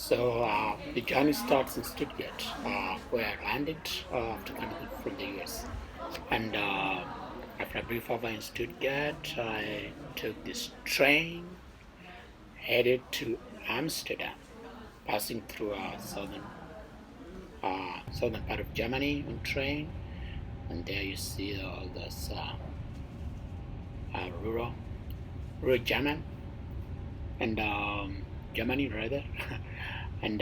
The journey starts in Stuttgart, where I landed after coming from the US. And after a brief over in Stuttgart, I took this train headed to Amsterdam, passing through southern part of Germany on train. And there you see all this rural German and Germany rather, and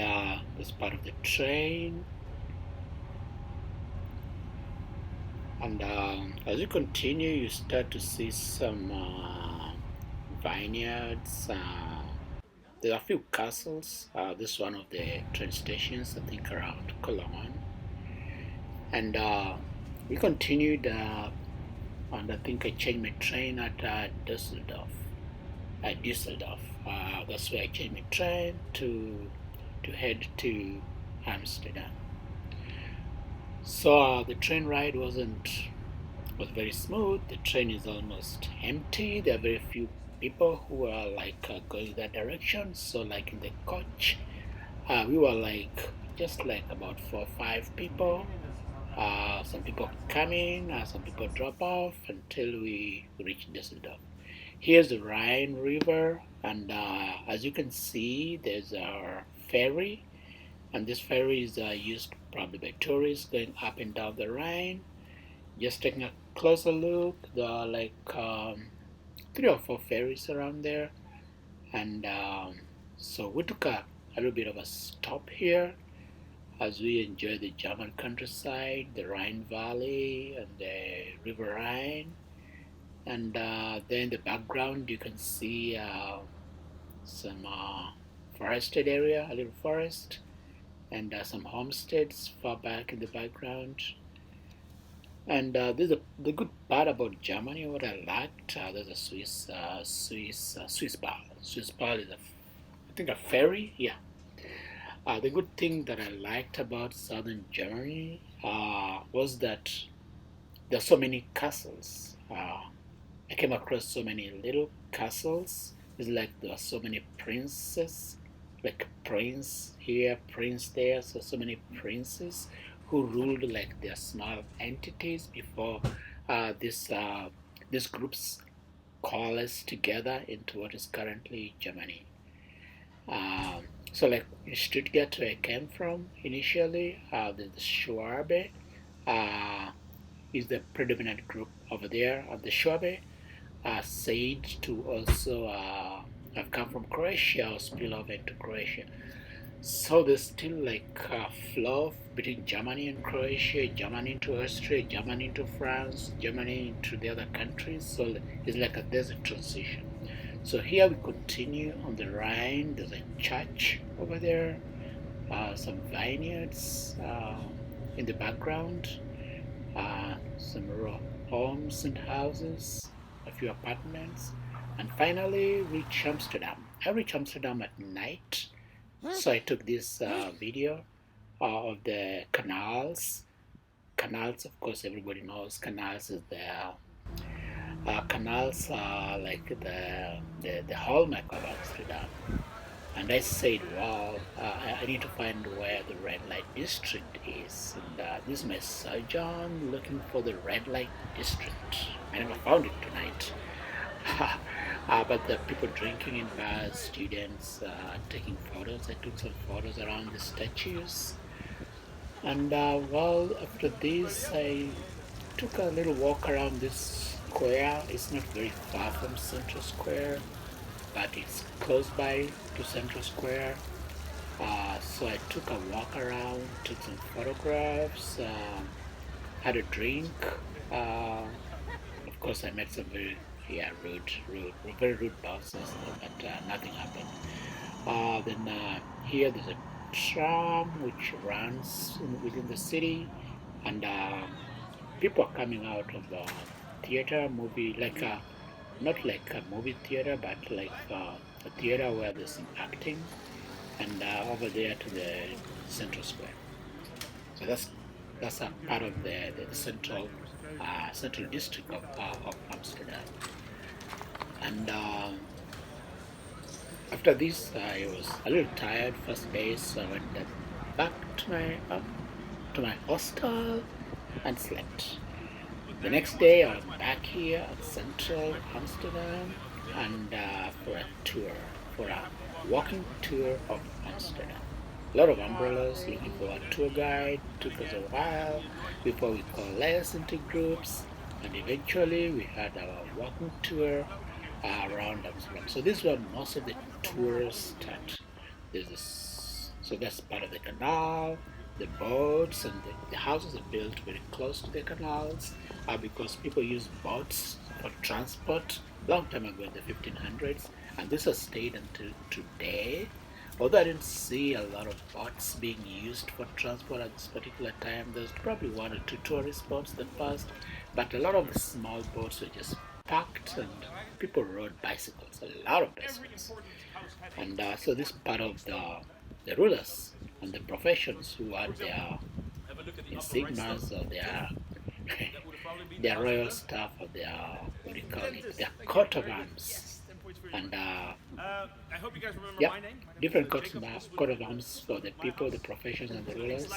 this part of the train. And as you continue, you start to see some vineyards. There are a few castles. This is one of the train stations, I think around Cologne. And we continued, and I think I changed my train at Düsseldorf. At Düsseldorf, that's where I changed my train to head to Amsterdam. The train ride was very smooth. The train is almost empty. There are very few people who are going that direction. So like in the coach, we were just like about 4 or 5 people. Some people come in, some people drop off until we reach Düsseldorf. Here's the Rhine River, and as you can see, there's a ferry, and this ferry is used probably by tourists going up and down the Rhine. Just taking a closer look, there are 3 or 4 ferries around there, and so we took a little bit of a stop here as we enjoy the German countryside, the Rhine Valley, and the River Rhine. And there in the background, you can see some forested area, a little forest, and some homesteads far back in the background. And the good part about Germany. What I liked, there's a Swiss Ball. Swiss Ball is I think a ferry. Yeah. The good thing that I liked about southern Germany was that there are so many castles. I came across so many little castles. It's like there are so many princes, like prince here, prince there, so many princes who ruled like their small entities before these groups coalesced together into what is currently Germany. So like in Stuttgart where I came from initially, the Schwabe is the predominant group over there. And the Schwabe said to also have come from Croatia or spill over into Croatia. So there's still like a flow between Germany and Croatia, Germany into Austria, Germany into France, Germany into the other countries. So it's like there's a transition. So here we continue on the Rhine. There's a church over there, some vineyards in the background, some homes and houses, a few apartments, and finally reach Amsterdam. I reach Amsterdam at night, so I took this video of the canals. Canals, of course, everybody knows canals is the canals are like the hallmark of Amsterdam. And I said, wow, I need to find where the red light district is. And this is my sojourn looking for the red light district. I never found it tonight. But the people drinking in bars, students taking photos. I took some photos around the statues. And after this, I took a little walk around this square. It's not very far from Central Square, but it's close by to Central Square. So I took a walk around, took some photographs, had a drink. Of course, I met some very rude bosses, but nothing happened. Then here there's a tram which runs within the city, and people are coming out of the theater movie, not like a movie theater, but like a theater where there's some acting, and over there to the Central Square. So that's a part of the central district of Amsterdam. And After this, I was a little tired first day, so I went back to my hostel and slept. The next day, I was back here at Central Amsterdam and for a walking tour of Amsterdam. A lot of umbrellas, looking for a tour guide. Took us a while before we coalesced into groups, and eventually we had our walking tour around Amsterdam. So this is where most of the tours start. There's this, so that's part of the canal. The boats and the houses are built very close to the canals because people use boats for transport long time ago in the 1500s, and this has stayed until today. Although I didn't see a lot of boats being used for transport at this particular time, there's probably one or two tourist boats that passed, but a lot of the small boats were just parked and people rode bicycles, a lot of bicycles. And so this part of the rulers and the professions who had their insignias or their their royal staff or their what do you call it, their coat of arms. And yeah, different coat of arms for the people, the professions, and the rulers.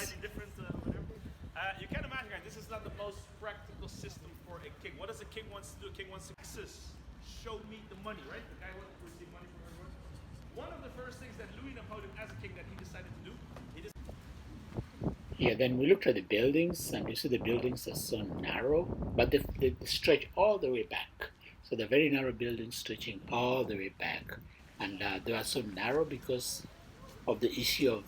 You can imagine, guys, this is not the most practical system for a king. What does a king wants to do? A king wants to assist. Show me the money, right? The guy wants to receive money from everyone. One of the first things that Louis Napoleon, as a king, that he decided to do, he just Yeah, then we looked at the buildings, and you see the buildings are so narrow, but they stretch all the way back. So they're very narrow buildings stretching all the way back. And they are so narrow because of the issue of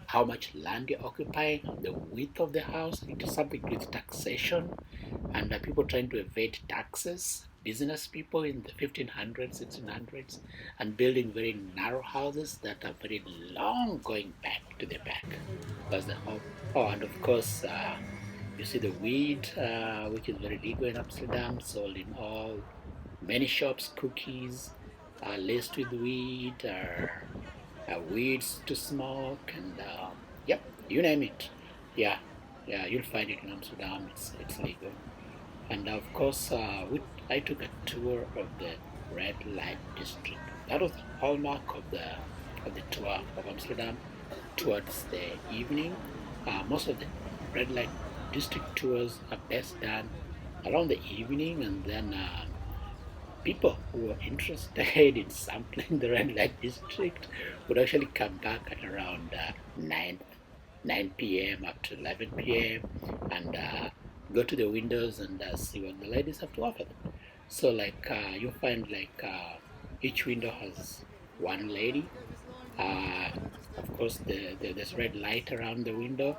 how much land you're occupying, the width of the house. It is something with taxation, and people trying to evade taxes. Business people in the 1500s, 1600s, and building very narrow houses that are very long going back to the back. That's the whole. Oh, and of course, you see the weed, which is very legal in Amsterdam, sold in all many shops, cookies laced with weed, weeds to smoke, and yep, you name it. Yeah, yeah, you'll find it in Amsterdam. It's legal. And of course, I took a tour of the red light district. That was the hallmark of the tour of Amsterdam. Towards the evening, most of the red light district tours are best done around the evening, and then people who were interested in sampling the red light district would actually come back at around 9 p.m. up to 11 p.m. and go to the windows and see what the ladies have to offer them. So like you find like each window has one lady. Uh, of course, there's red light around the window,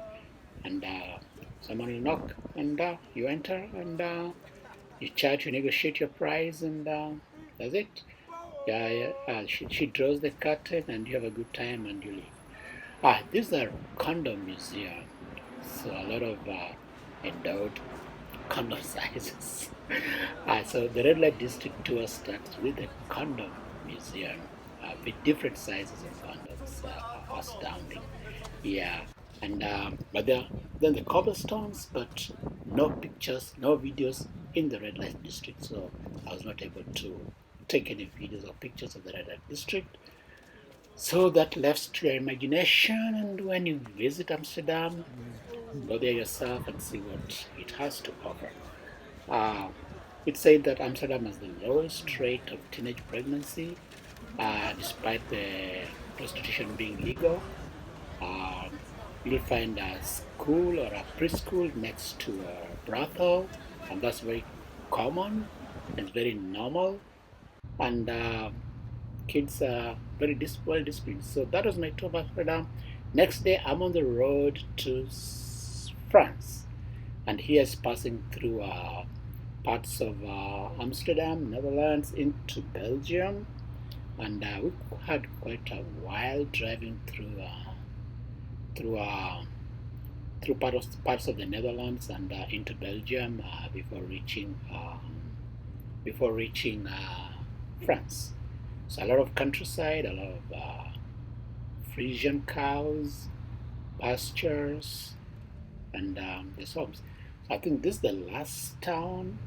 and someone will knock, and you enter, and you chat, you negotiate your price, and that's it. Yeah, yeah. She draws the curtain, and you have a good time, and you leave. These are condom museum, so a lot of endowed condom sizes. So the red light district tour starts with the condom museum with different sizes of condoms. Astounding. Yeah, and but then the cobblestones, but no pictures, no videos in the red light district. So I was not able to take any videos or pictures of the red light district. So that left to your imagination, and when you visit Amsterdam, go there yourself and see what it has to offer. Uh, it's said that Amsterdam has the lowest rate of teenage pregnancy, despite the prostitution being legal. Um, you'll find a school or a preschool next to a brothel, and that's very common and very normal. And kids are very well disciplined. So that was my tour of Amsterdam. Next day, I'm on the road to France, and here's passing through parts of Amsterdam, Netherlands, into Belgium, and we had quite a while driving through uh, through parts of the Netherlands and into Belgium before reaching France. So a lot of countryside, a lot of Frisian cows, pastures, and the homes. So I think this is the last town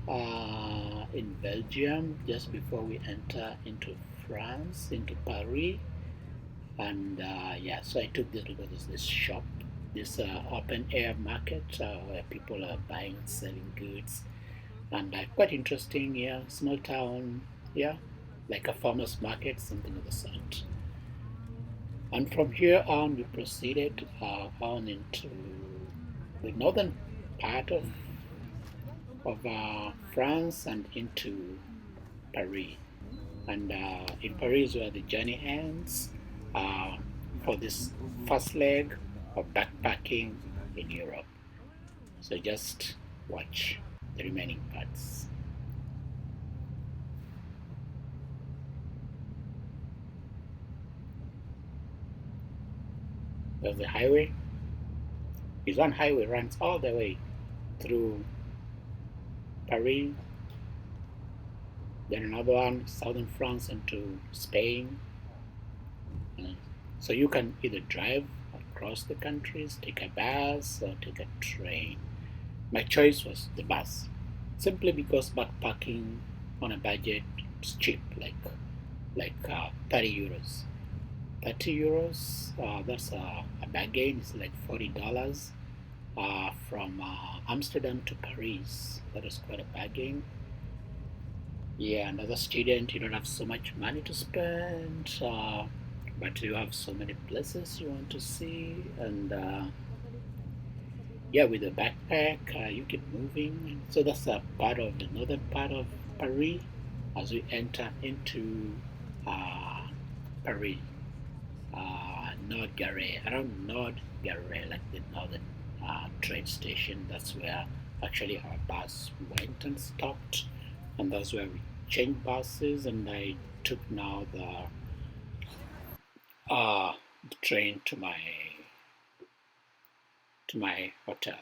in Belgium just before we enter into France into Paris, and yeah, so I took this because it's this shop, this open air market where people are buying and selling goods, and quite interesting. Yeah, small town. Yeah, like a farmer's market, something of the sort. And from here on, we proceeded on into the northern part of France and into Paris. And in Paris, where the journey ends uh, for this first leg of backpacking in Europe. So just watch the remaining parts. There's the highway. This one highway runs all the way through Paris, then another one southern France into Spain. Uh, so you can either drive across the countries, take a bus, or take a train. My choice was the bus, simply because backpacking on a budget is cheap, like 30 euros. 30 euros, that's a bargain. It's like $40 from Amsterdam to Paris. That is quite a bargain. Yeah, and as a student, you don't have so much money to spend, but you have so many places you want to see, and yeah, with a backpack, you keep moving. So that's a part of the northern part of Paris as we enter into uh, Paris, Nord Gare, around Nord Gare, like the northern train station. That's where actually our bus went and stopped, and that's where we changed buses. And I took now uh, the train to my hotel.